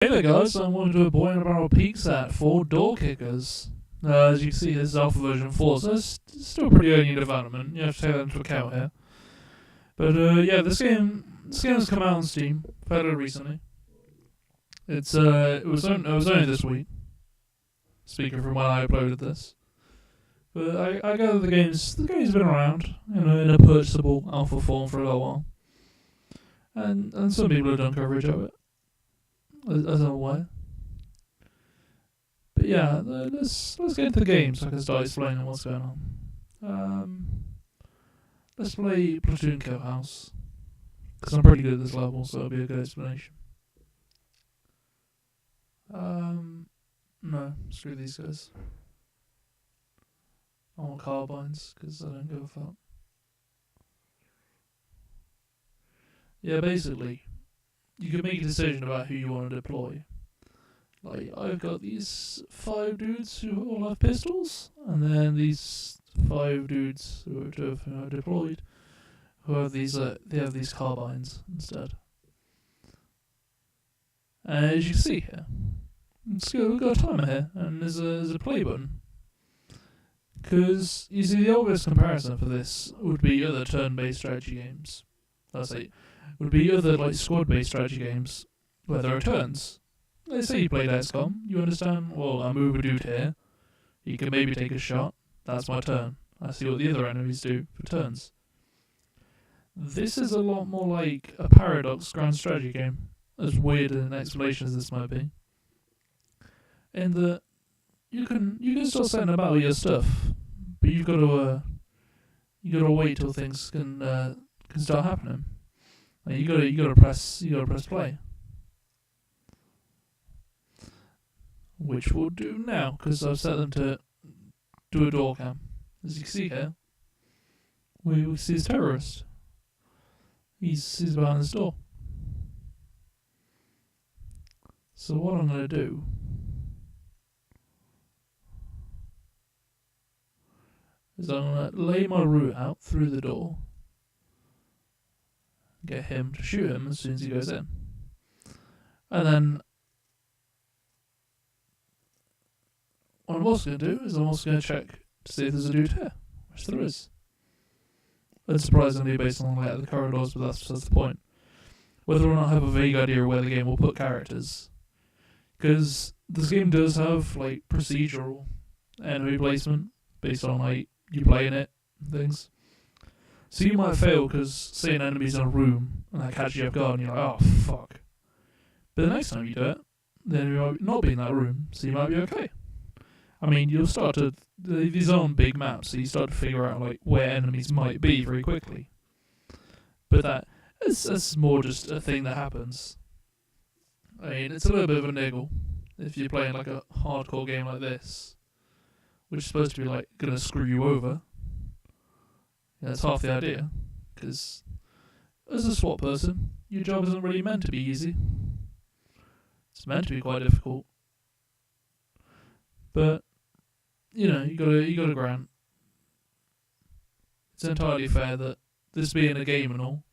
Hey there guys, I'm going to do a BoyInABarrel peaks at 4 door kickers. As you can see, this is alpha version 4, so it's still pretty early in development. You have to take that into account here. But yeah, this game has come out on Steam fairly recently. It was only this week. Speaking from when I uploaded this, but I gather the game's been around in a purchasable alpha form for a little while, and some people have done coverage of it. As I'm aware. But yeah, let's get into the game so I can start explaining what's going on. Let's play Platoon Kill House, because I'm pretty good at this level, so it'll be a good explanation. No, screw these guys. I want carbines, because I don't give a fuck. Yeah, basically, you can make a decision about who you want to deploy. Like, I've got these 5 dudes who all have pistols, and then these 5 dudes who are deployed, who have these carbines instead. And as you can see here, we've got a timer here, and there's a play button. Because, you see, the obvious comparison for this would be other turn-based strategy games. Would be other like squad-based strategy games where there are turns. Let's say you played XCOM, you understand, well, I move a dude here, he can maybe take a shot, that's my turn. I see what the other enemies do for turns. This is a lot more like a Paradox grand strategy game, as weird an explanation as this might be. In that you can still setting about your stuff, but you've got to wait till things can start happening. Like you gotta press play, which we'll do now because I've set them to do a door cam. As you can see here, we see this terrorist. He's behind this door. So what I'm gonna do is I'm gonna lay my route out through the door. Get him to shoot him as soon as he goes in. And then what I'm also going to do is I'm also going to check to see if there's a dude here, which there is. Unsurprisingly based on the layout of the corridors, but that's the point. Whether or not I have a vague idea of where the game will put characters. Because this game does have like procedural enemy placement based on like you playing it and things. So you might fail because, say, an enemy's in a room and they catch you off guard and you're like, oh, fuck. But the next time you do it, the enemy might not be in that room, so you might be okay. I mean, you'll start to... These aren't big maps, so you start to figure out like where enemies might be very quickly. But that's more just a thing that happens. I mean, it's a little bit of a niggle if you're playing like a hardcore game like this, which is supposed to be like going to screw you over. Yeah, that's half the idea, because as a SWAT person, your job isn't really meant to be easy. It's meant to be quite difficult. But, you gotta grant. It's entirely fair that this being a game and all,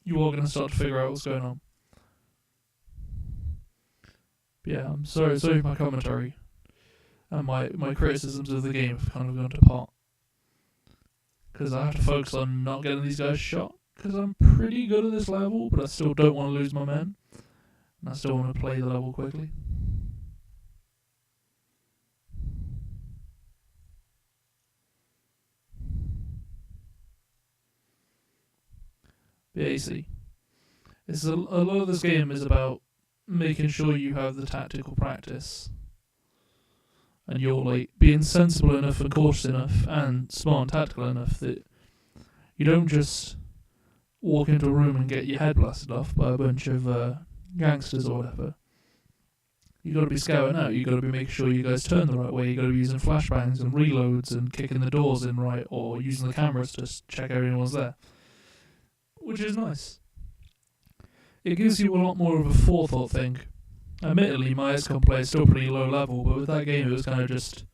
you are going to start to figure out what's going on. But yeah, I'm sorry for my commentary. And my criticisms of the game have kind of gone to pot. Because I have to focus on not getting these guys shot. Because I'm pretty good at this level, but I still don't want to lose my men. And I still want to play the level quickly. But yeah, you see. A lot of this game is about making sure you have the tactical practice. And you're like being sensible enough and cautious enough and smart and tactical enough that you don't just walk into a room and get your head blasted off by a bunch of gangsters or whatever. You got to be scouting out. You got to be making sure you guys turn the right way. You got to be using flashbangs and reloads and kicking the doors in right, or using the cameras to check everyone's there, which is nice. It gives you a lot more of a forethought thing. Admittedly, my XCOM play is still pretty low level, but with that game it was kind of just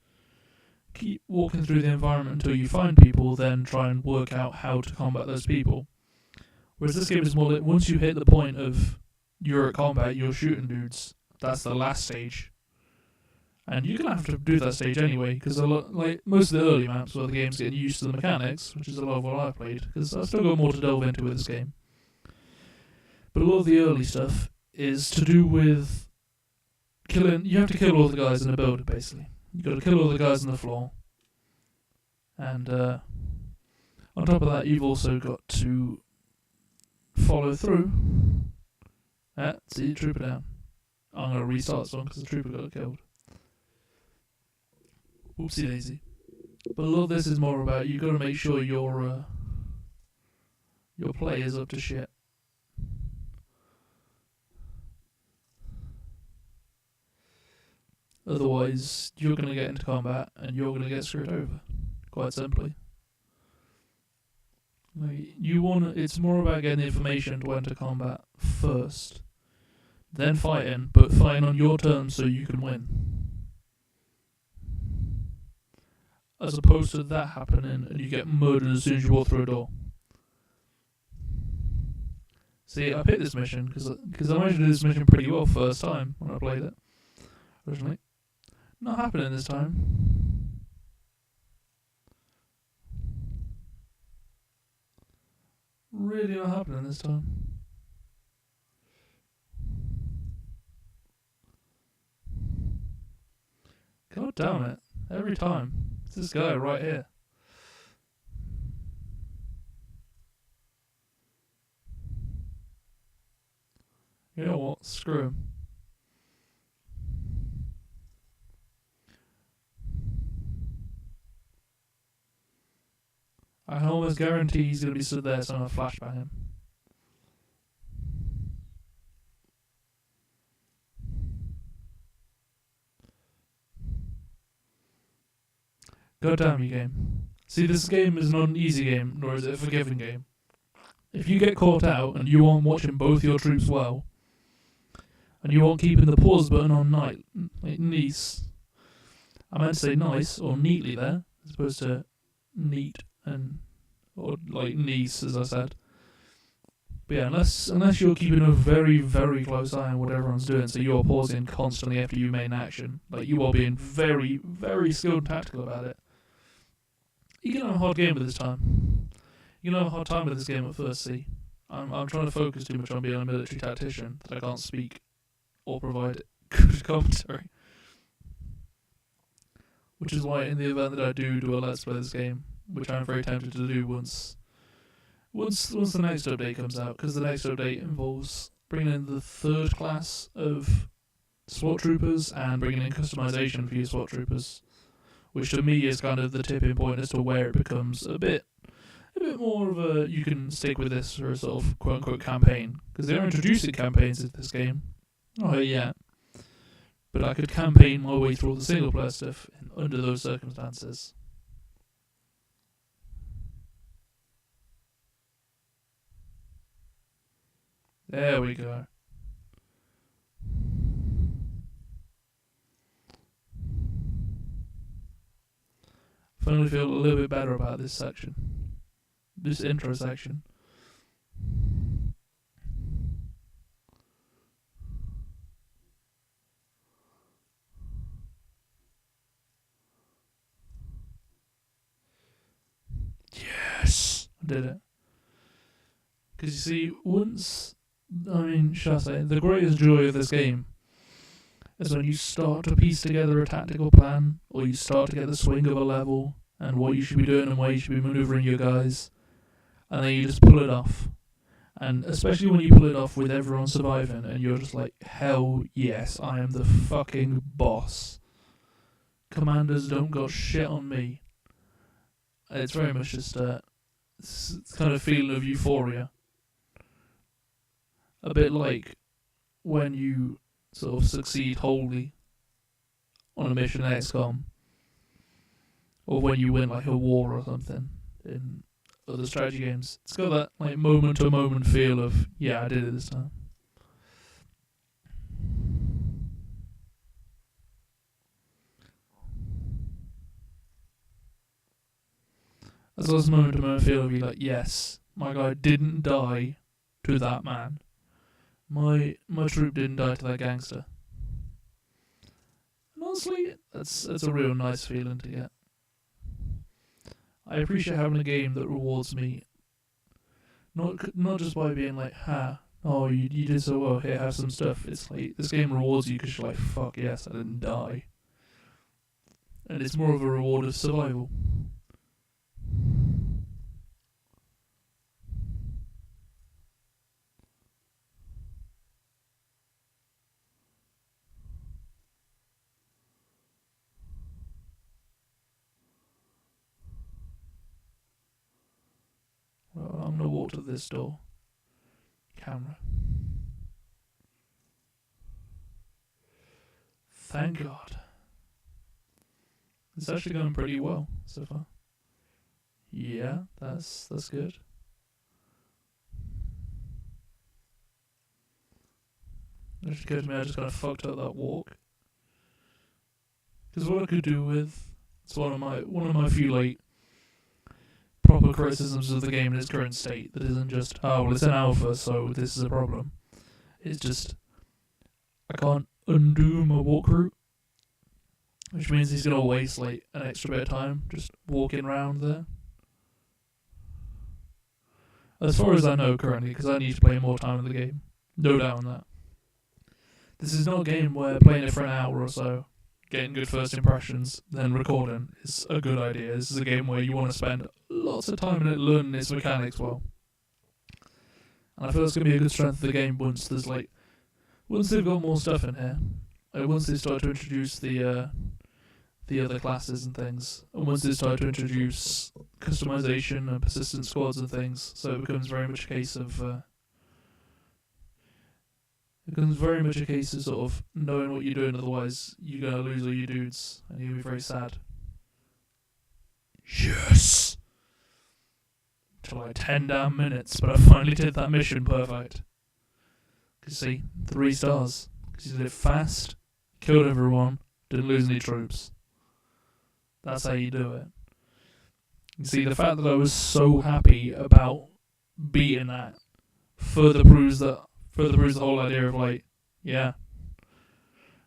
keep walking through the environment until you find people, then try and work out how to combat those people. Whereas this game is more like once you hit the point of you're at combat, you're shooting dudes. That's the last stage. And you're gonna have to do that stage anyway, because like most of the early maps where the game's getting used to the mechanics, which is a lot of what I've played, because I've still got more to delve into with this game. But a lot of the early stuff is to do with killing. You have to kill all the guys in the building, basically. You got to kill all the guys on the floor, and on top of that, you've also got to follow through. See the trooper down. I'm gonna restart this one because the trooper got killed. Whoopsie daisy. But a lot of this is more about you got to make sure your play is up to shit. Otherwise, you're going to get into combat and you're going to get screwed over. Quite simply. Like, it's more about getting the information to enter combat first, then fighting, but fighting on your terms so you can win. As opposed to that happening and you get murdered as soon as you walk through a door. See, I picked this mission because I managed to do this mission pretty well first time when I played it originally. Not happening this time. Really not happening this time. God damn it. Every time. It's this guy right here. You know what? Screw him. I can almost guarantee he's going to be stood there, so I'm going to flashbang him. God damn you, game. See, this game is not an easy game, nor is it a forgiving game. If you get caught out and you aren't watching both your troops well, and you aren't keeping the pause button on nice. I meant to say nice or neatly there, as opposed to neat or like niece, as I said. But yeah, unless you're keeping a very, very close eye on what everyone's doing, so you're pausing constantly after you main action, like you are being very, very skilled and tactical about it, you're going to have a hard game with this time. You're going to have a hard time with this game at first, see. I'm trying to focus too much on being a military tactician that I can't speak or provide good commentary. Which is why in the event that I do a Let's Play this game, which I'm very tempted to do once the next update comes out, because the next update involves bringing in the third class of SWAT troopers and bringing in customization for your SWAT troopers, which to me is kind of the tipping point as to where it becomes a bit more of a you can stick with this for a sort of quote unquote campaign, because they're introducing campaigns into this game. Oh yeah, but I could campaign my way through all the single player stuff under those circumstances. There we go. I finally feel a little bit better about this section. This intro section. Yes! I did it. Because you see, shall I say, the greatest joy of this game is when you start to piece together a tactical plan, or you start to get the swing of a level, and what you should be doing and where you should be manoeuvring your guys, and then you just pull it off. And especially when you pull it off with everyone surviving, and you're just like, hell yes, I am the fucking boss. Commanders don't got shit on me. It's very much just it's kind of feeling of euphoria. A bit like when you sort of succeed wholly on a mission in XCOM, or when you win like a war or something in other strategy games. It's got that like moment to moment feel of, yeah, I did it this time. As well as moment to moment feel of you like, yes, my guy didn't die to that man. My troop didn't die to that gangster. And honestly, that's a real nice feeling to get. I appreciate having a game that rewards me, not just by being like, oh, you did so well, here, have some stuff. It's like, this game rewards you because you're like, fuck yes, I didn't die. And it's more of a reward of survival. Well, I'm gonna walk to this door. Camera. Thank God. It's actually going pretty well so far. Yeah, that's good. It just occurred to me I just kind of fucked up that walk. Because what I could do with, it's one of my few like proper criticisms of the game in its current state that isn't just, oh well it's an alpha so this is a problem. It's just I can't undo my walk route, which means he's gonna waste like an extra bit of time just walking around there. As far as I know currently, because I need to play more time in the game, no doubt on that. This is not a game where playing it for an hour or so, getting good first impressions, then recording is a good idea. This is a game where you want to spend lots of time in it learning its mechanics well. And I feel it's going to be a good strength of the game once they've got more stuff in here. Once they start to introduce the other classes and things, and once they start to introduce customization and persistent squads and things, so it becomes very much a case of sort of knowing what you're doing, otherwise you're going to lose all your dudes, and you're going to be very sad. Yes! To like 10 damn minutes, but I finally did that mission perfect. Because see, 3 stars. Because you did it fast, killed everyone, didn't lose any troops. That's how you do it. You see, the fact that I was so happy about beating that further proves the whole idea of like, yeah,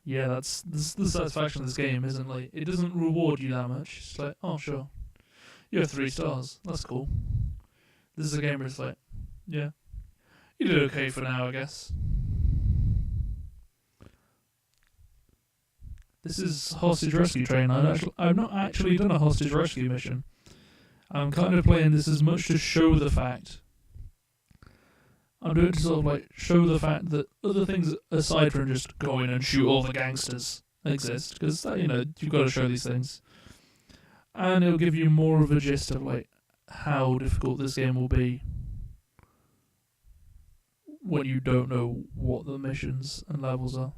that's the satisfaction of this game, isn't like, it doesn't reward you that much. It's like, oh sure, you have 3 stars, that's cool. This is a game where it's like, yeah, you did okay for now, I guess. This is hostage rescue train. I've not actually done a hostage rescue mission. I'm kind of playing this as much to show the fact. I'm doing it to sort of like show the fact that other things aside from just go in and shoot all the gangsters exist, because you've got to show these things, and it'll give you more of a gist of like how difficult this game will be when you don't know what the missions and levels are.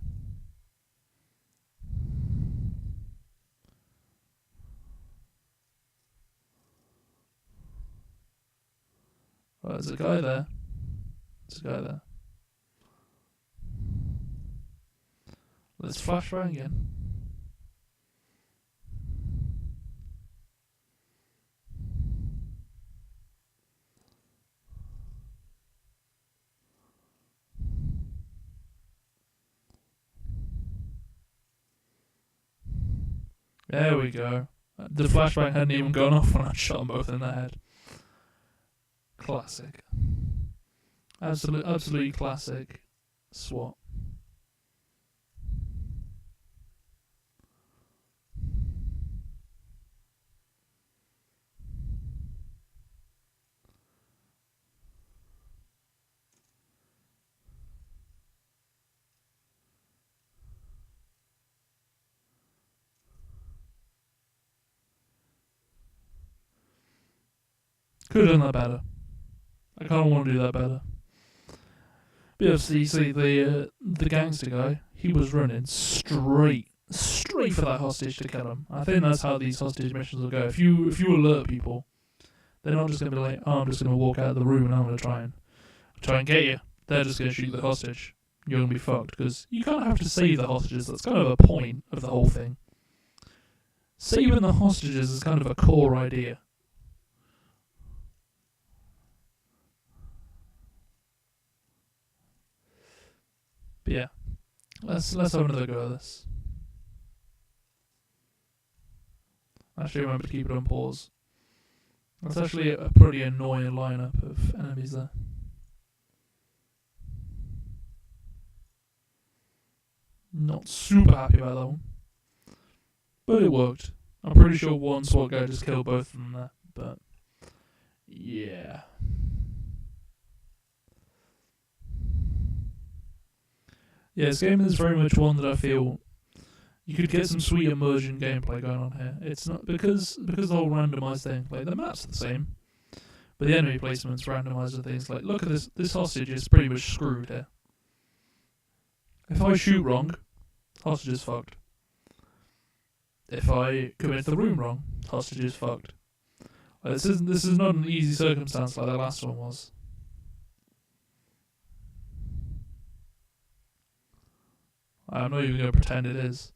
Well, there's a guy there. Let's flashbang again. There we go. The flashbang hadn't even gone off when I shot them both in the head. Classic. Absolutely classic SWAT. Could have done that better. I kind of want to do that better. But obviously, you see the gangster guy, he was running straight for that hostage to kill him. I think that's how these hostage missions will go. If you alert people, they're not just going to be like, oh, I'm just going to walk out of the room and I'm going to try and get you. They're just going to shoot the hostage. You're going to be fucked, because you can't have to save the hostages. That's kind of a point of the whole thing. Saving the hostages is kind of a core idea. But yeah, let's have another go at this. Actually, remember to keep it on pause. That's actually a pretty annoying lineup of enemies there. Not super happy about that one. But it worked. I'm pretty sure one SWAT guy just killed both of them there. But, yeah. Yeah, this game is very much one that I feel you could get some sweet immersion gameplay going on here. It's not because the whole randomised thing. Like, the maps are the same, but the enemy placement's randomised and things. Like, look at this. This hostage is pretty much screwed here. If I shoot wrong, hostage is fucked. If I come into the room wrong, hostage is fucked. Like, this is not an easy circumstance like that last one was. I'm not even going to pretend it is.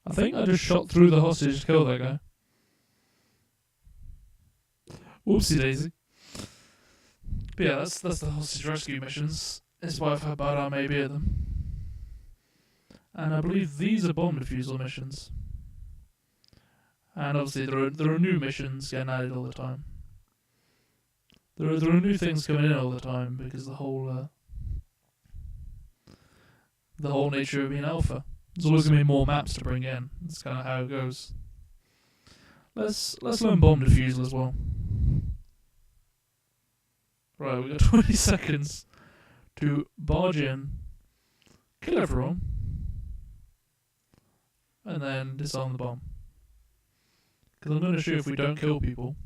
I think I just shot through the hostage to kill that guy. Whoopsie daisy. But yeah, that's the hostage rescue missions. Despite how bad I may be at them. And I believe these are bomb defusal missions. And obviously there are new missions getting added all the time. There are new things coming in all the time because the whole nature of being alpha. There's always going to be more maps to bring in. That's kind of how it goes. Let's learn bomb defusal as well. Right, we got 20 seconds to barge in, kill everyone, and then disarm the bomb. Because I'm going to shoot if we don't kill people.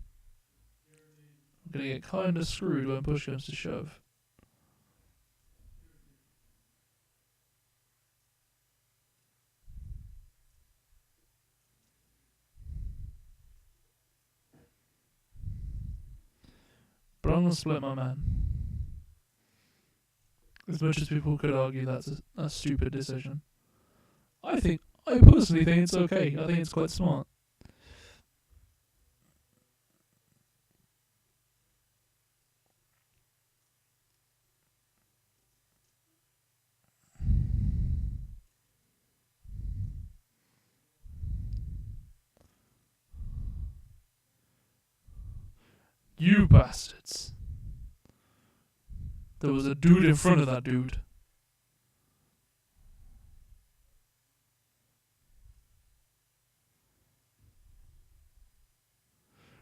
We're going to get kind of screwed when push comes to shove. But I'm going to split my man. As much as people could argue that's a stupid decision. I personally think it's okay. I think it's quite smart. You bastards. There was a dude in front of that dude.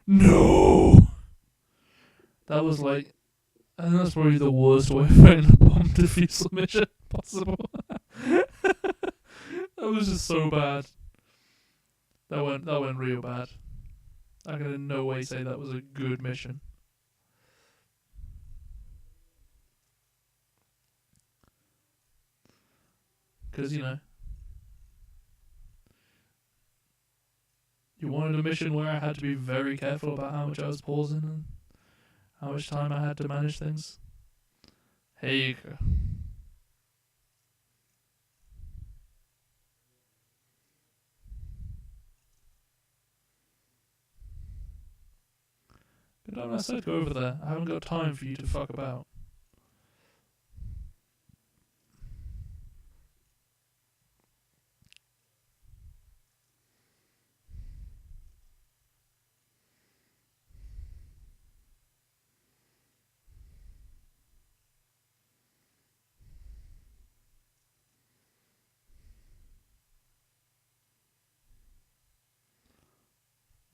No! That was like... I think that's probably the worst way of playing a bomb defusal mission possible. That was just so bad. That went real bad. I can in no way say that was a good mission. Because, you wanted a mission where I had to be very careful about how much I was pausing and how much time I had to manage things. Here you go. Good time I said go over there. I haven't got time for you to fuck about.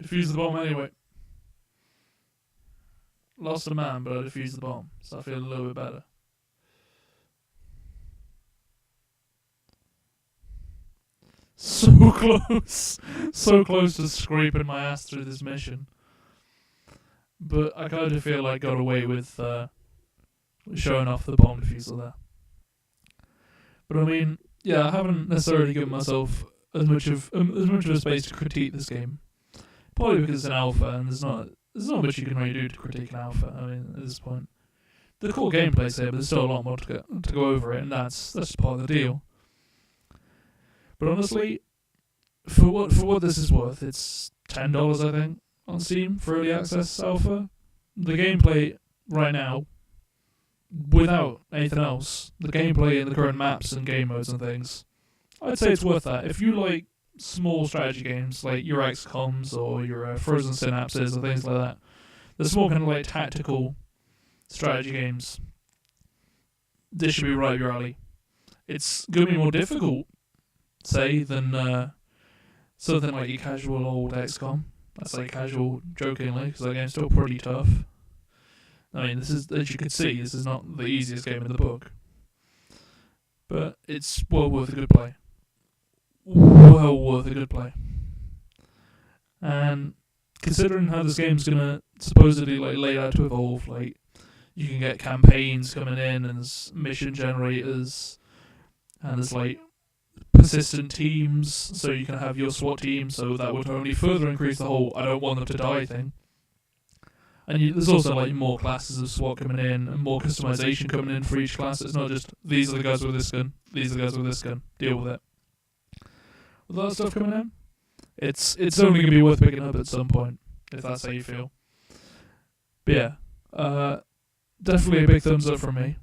Defuse the bomb anyway. Lost a man, but I defused the bomb, so I feel a little bit better. So close! So close to scraping my ass through this mission. But I kind of feel like I got away with showing off the bomb defusal there. But I mean, yeah, I haven't necessarily given myself as much of a space to critique this game. Probably because it's an alpha and there's not much you can really do to critique an alpha. I mean, at this point, the core gameplay's here, but there's still a lot more to go over it, and that's just part of the deal. But honestly, for what this is worth, it's $10 I think on Steam for early access alpha. The gameplay right now, without anything else, the gameplay and the current maps and game modes and things, I'd say it's worth that. If you like small strategy games like your XCOMs or your Frozen Synapses or things like that, the small kind of like tactical strategy games, this should be right up your alley. It's going to be more difficult, say, than something like your casual old XCOM. That's like casual, jokingly, because that game's still pretty tough. I mean, this is, as you can see, this is not the easiest game in the book. But it's well worth a good play. Well worth a good play. And considering how this game's gonna supposedly like lay out to evolve, like you can get campaigns coming in and there's mission generators and there's like persistent teams, so you can have your SWAT team, so that would only further increase the whole I don't want them to die thing. And there's also like more classes of SWAT coming in and more customization coming in for each class. It's not just these are the guys with this gun, these are the guys with this gun, deal with it. With all that stuff coming in, it's only going to be worth picking up at some point, if that's how you feel. But yeah, definitely a big thumbs up from me.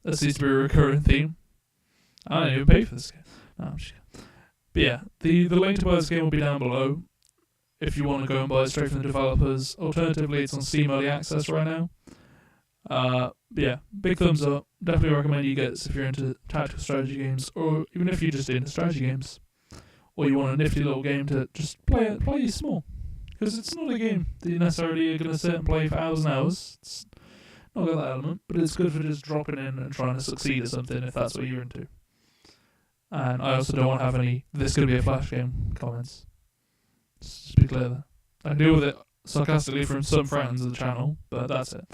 That seems to be a recurring theme. I don't even pay for this game. No, I'm just kidding. But yeah, the link to buy this game will be down below if you want to go and buy it straight from the developers. Alternatively, it's on Steam Early Access right now. But yeah, big thumbs up. Definitely recommend you get this if you're into tactical strategy games, or even if you're just into strategy games, or you want a nifty little game to just play small. Because it's not a game that you necessarily are going to sit and play for hours and hours. It's not got that element, but it's good for just dropping in and trying to succeed at something if that's what you're into. And I also don't want to have any "this could be a flash game" comments. Just be clear there. I deal with it sarcastically from some friends of the channel, but that's it.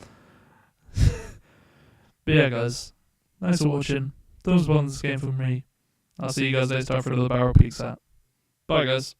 But yeah, guys, thanks for watching. Thumbs up on this game from me. I'll see you guys next time for another Barrel Peaks app. Bye, guys.